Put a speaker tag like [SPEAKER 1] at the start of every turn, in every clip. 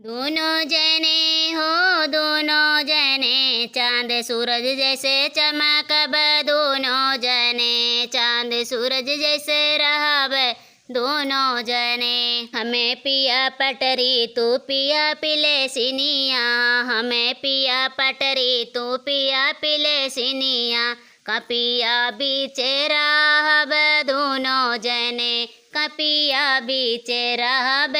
[SPEAKER 1] दोनों जने हो दोनों जने, चांद सूरज जैसे चमक अब दोनों जने, चांद सूरज जैसे रहब दोनों जने। हमें पिया पटरी तू पिया पिले सिनिया, हमें पिया पटरी तू पिया पिले सिनिया, कपिया बीचे रहब दोनों जने, कपिया बीचे रहब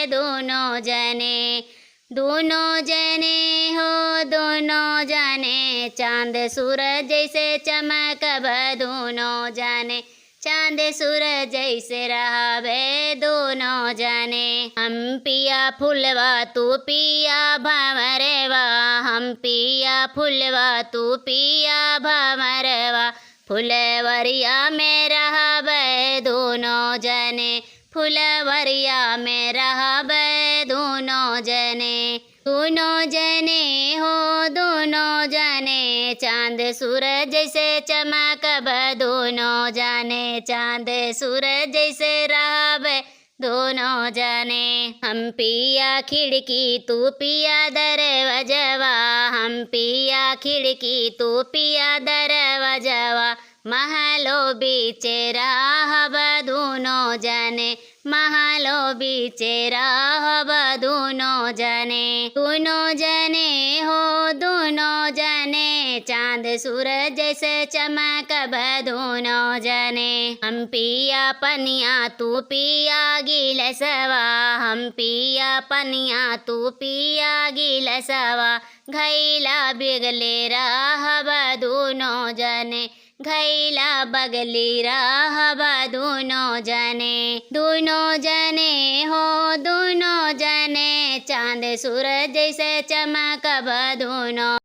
[SPEAKER 1] दोनों जने। दोनों जने हो दोनों जने, चांद सूरज जैसे चमक अब दोनों जने, चांद सूरज जैसे रहबे दोनों जने। हम पिया फुलवा तू पिया भंवरवा, हम पिया फुलवा तू पिया भंवरवा, फुलवरिया में रहबे दोनों जने, फुलवरिया में रहबे दोनों जने। दोनों जने हो दोनों जने, चांद सूरज जैसे चमक अब दोनों जने, चांद सूरज जैसे रहबे दोनों जने। हम पिया खिड़की तू पिया दरवाजवा, हम पिया खिड़की तू पिया दरवाजवा, महलो बीचे रहब दोनों जने, महलो बीचे रहब दोनों जने। दोनों जने हो दोनों जने, चांद सूरज जैसे चमक अब दोनों जने। हम पिया पनिया तू पिया गिलसवा, हम पिया पनिया तू पिया गिलसवा, घैला बिगले रहब दोनों जने, घैला बगली रहब दोनों जने। दोनों जने हो दोनों जने, चांद सूरज जैसे चमक अब दोनों